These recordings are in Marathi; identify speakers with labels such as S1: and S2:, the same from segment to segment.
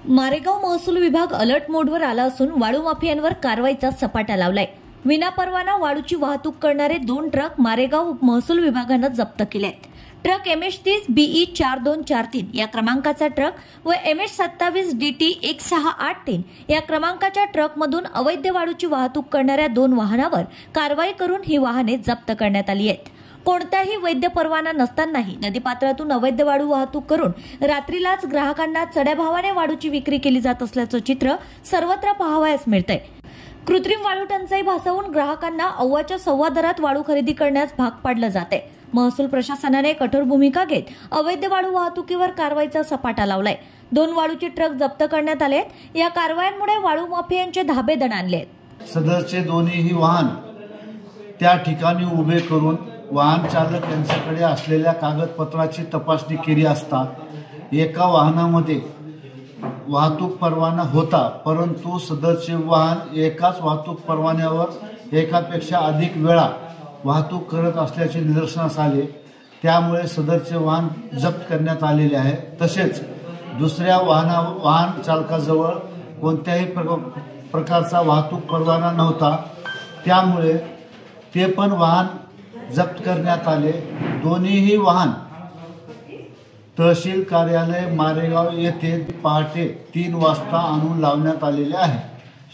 S1: मारेगाव महसूल विभाग अलर्ट मोडवर आला असून वाळू माफियांवर कारवाईचा सपाटा लावलाय। विनापरवाना वाळूची वाहतूक करणारे 2 ट्रक मारेगाव महसूल विभागाने जप्त केले आहेत। ट्रक MS30 BE 4243 या क्रमांकाचा ट्रक व MS27 DT 1683 या क्रमांकाच्या ट्रकमधून अवैध वाळूची वाहतूक करणाऱ्या 2 वाहनांवर कारवाई करून ही वाहने जप्त करण्यात आली आहेत। कोणताही वैध परवाना नसतानाही नदीपात्रातून अवैध वाळू वाहतूक करून रात्रीलाच ग्राहकांना चढ्या भावाने वाळूची विक्री केली जात असल्याचं चित्र सर्वत्र पाहावयास मिळतंय। कृत्रिम वाळू टंचाई भासवून ग्राहकांना अव्वाच्या सव्वा दरात वाळू खरेदी करण्यास भाग पाडलं जाते। महसूल प्रशासनाने कठोर भूमिका घेत अवैध वाळू वाहतुकीवर कारवाईचा सपाटा लावलाय। 2 वाळूचे ट्रक जप्त करण्यात आले आहेत। या कारवायांमुळे वाळू माफियांचे धाबे दणाणले आहेत।
S2: सदरचे दोन्हीही वाहन त्या ठिकाणी उभे करून वाहन चालक यांच्याकडे असलेल्या कागदपत्राची तपासणी केली असता एका वाहनामध्ये वाहतूक परवाना होता, परंतु सदरचे वाहन एकाच वाहतूक परवान्यावर एकापेक्षा अधिक वेळा वाहतूक करत असल्याचे निदर्शनास आले। त्यामुळे सदरचे वाहन जप्त करण्यात आलेले आहे। तसेच दुसऱ्या वाहन चालकाजवळ कोणत्याही प्रकारचा वाहतूक परवाना नव्हता, त्यामुळे ते पण वाहन जप्त करण्यात आले। दोन्हीही वाहन तहसील कार्यालय मारेगाव येथे पहाटे 3 वाजता आणून लावण्यात आलेले आहे।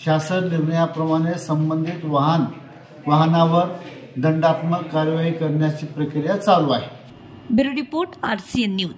S2: शासन निर्णयाप्रमाणे संबंधित वाहनावर दंडात्मक कारवाई करण्याची प्रक्रिया चालू आहे।
S1: Bureau report RCN news.